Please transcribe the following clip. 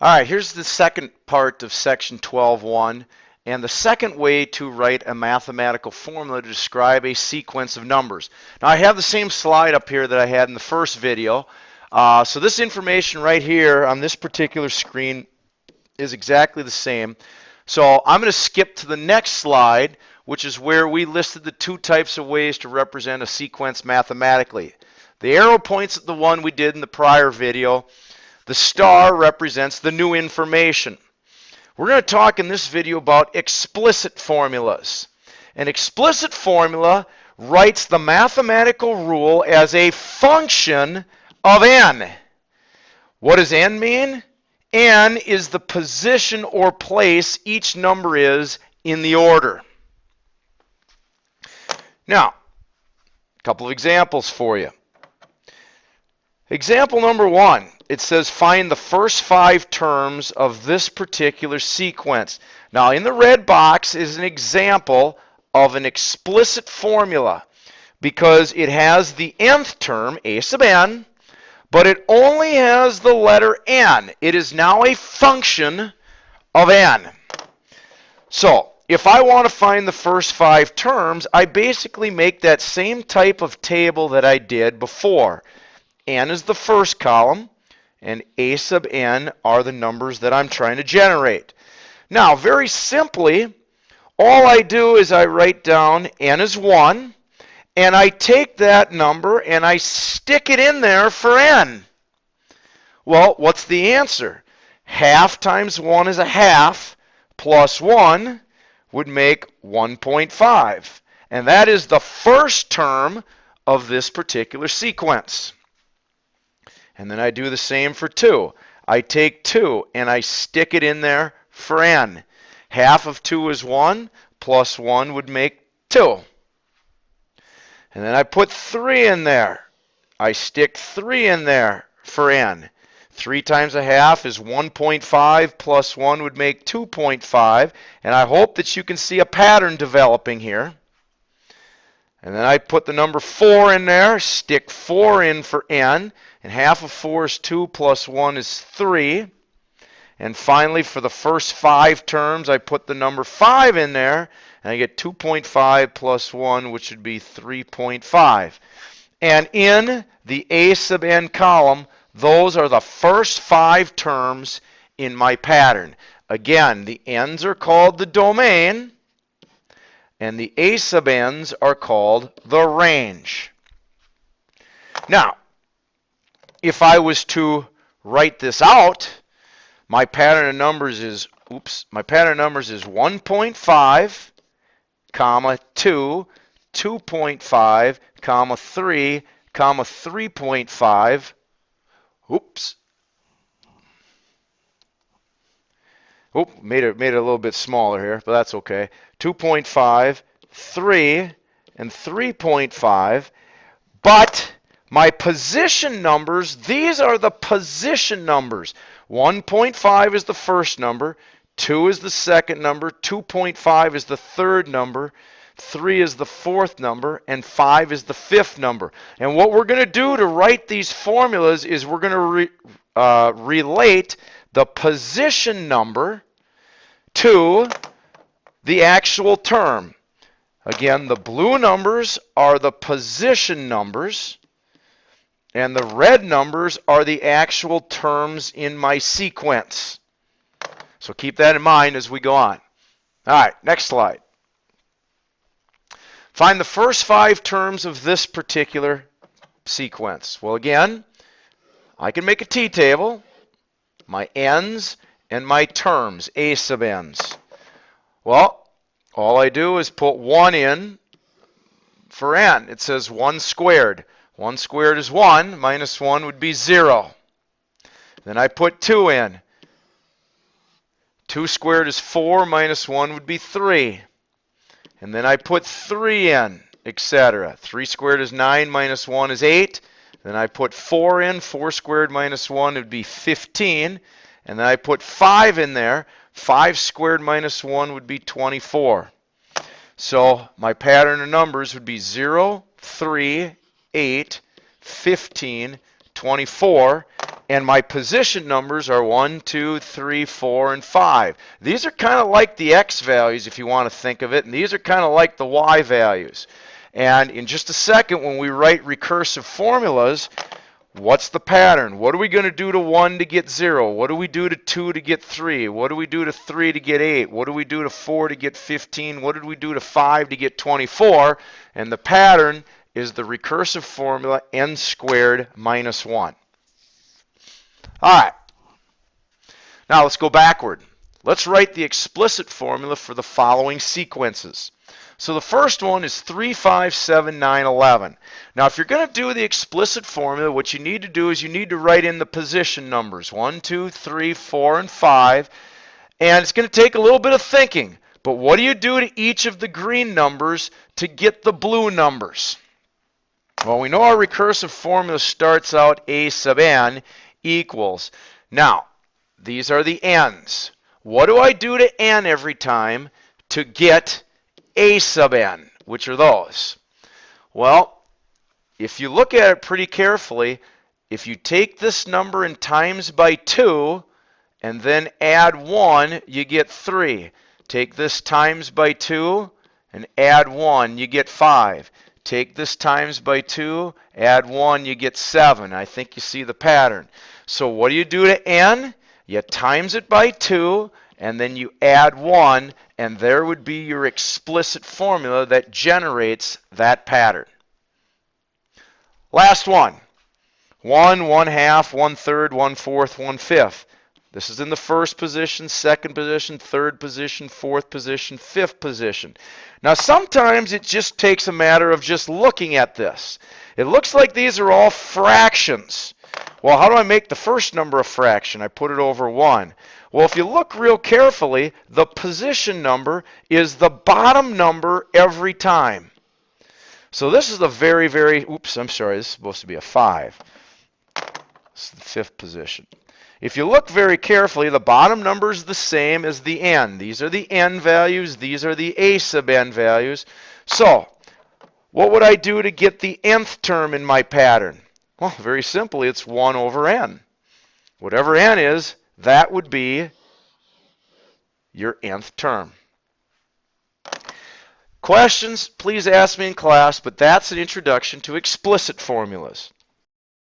All right, here's the second part of section 12.1, and the second way to write a mathematical formula to describe a sequence of numbers. Now I have the same slide up here that I had in the first video. So this information right here on this particular screen is exactly the same. So I'm going to skip to the next slide, which is where we listed the two types of ways to represent a sequence mathematically. The arrow points at the one we did in the prior video. The star represents the new information. We're going to talk in this video about explicit formulas. An explicit formula writes the mathematical rule as a function of n. What does n mean? N is the position or place each number is in the order. Now, a couple of examples for you. Example number 1, it says find the first 5 terms of this particular sequence. Now in the red box is an example of an explicit formula because it has the nth term, a sub n, but it only has the letter n. It is now a function of n. So if I want to find the first 5 terms, I basically make that same type of table that I did before. N is the first column, and a sub n are the numbers that I'm trying to generate. Now, very simply, all I do is I write down n is 1, and I take that number and I stick it in there for n. Well, what's the answer? Half times 1 is a half, plus 1 would make 1.5. And that is the first term of this particular sequence. And then I do the same for 2. I take 2 and I stick it in there for n. Half of 2 is 1, plus 1 would make 2. And then I put 3 in there. I stick 3 in there for n. 3 times a half is 1.5, plus 1 would make 2.5. And I hope that you can see a pattern developing here. And then I put the number 4 in there, stick 4 in for n, and half of 4 is 2 plus 1 is 3. And finally, for the first 5 terms, I put the number 5 in there, and I get 2.5 plus 1, which would be 3.5. And in the a sub n column, those are the first 5 terms in my pattern. Again, the n's are called the domain, and the a sub n's are called the range. Now, if I was to write this out, my pattern of numbers is 1.5, comma 2, 2.5, comma 3, comma 3.5. Made it a little bit smaller here, but that's okay. 2.5, 3, and 3.5. But my position numbers, these are the position numbers. 1.5 is the first number, 2 is the second number, 2.5 is the third number, 3 is the fourth number, and 5 is the fifth number. And what we're going to do to write these formulas is we're going to relate the position number to the actual term. Again, the blue numbers are the position numbers, and the red numbers are the actual terms in my sequence. So keep that in mind as we go on. All right, next slide. Find the first 5 terms of this particular sequence. Well, again, I can make a t-table, my n's and my terms, a sub n's. Well, all I do is put 1 in for n. It says 1 squared. 1 squared is 1, minus 1 would be 0. Then I put 2 in. 2 squared is 4, minus 1 would be 3. And then I put 3 in, etc. 3 squared is 9, minus 1 is 8. Then I put 4 in. 4 squared minus 1 would be 15. And then I put 5 in there. 5 squared minus 1 would be 24. So my pattern of numbers would be 0, 3, 8, 15, 24. And my position numbers are 1, 2, 3, 4, and 5. These are kind of like the x values if you want to think of it, and these are kind of like the y values. And in just a second, when we write recursive formulas, what's the pattern? What are we going to do to 1 to get 0? What do we do to 2 to get 3? What do we do to 3 to get 8? What do we do to 4 to get 15? What did we do to 5 to get 24? And the pattern is the recursive formula n squared minus 1. All right. Now let's go backward. Let's write the explicit formula for the following sequences. So the first one is 3, 5, 7, 9, 11. Now if you're going to do the explicit formula, what you need to do is you need to write in the position numbers, 1, 2, 3, 4, and 5. And it's going to take a little bit of thinking. But what do you do to each of the green numbers to get the blue numbers? Well, we know our recursive formula starts out a sub n equals. Now, these are the n's. What do I do to n every time to get a sub n? Which are those? Well, if you look at it pretty carefully, if you take this number and times by 2 and then add 1, you get 3. Take this times by 2 and add 1, you get 5. Take this times by 2, add 1, you get 7. I think you see the pattern. So what do you do to n? You times it by 2, and then you add 1, and there would be your explicit formula that generates that pattern. Last one. 1, 1 half, 1 third, 1 fourth, 1 fifth. This is in the first position, second position, third position, fourth position, fifth position. Now sometimes it just takes a matter of just looking at this. It looks like these are all fractions. Well, how do I make the first number a fraction? I put it over 1. Well, if you look real carefully, the position number is the bottom number every time. So this is a very, oops, I'm sorry, this is supposed to be a 5. This is the fifth position. If you look very carefully, the bottom number is the same as the n. These are the n values. These are the a sub n values. So what would I do to get the nth term in my pattern? Well, very simply, it's 1 over n. Whatever n is, that would be your nth term. Questions, please ask me in class, but that's an introduction to explicit formulas.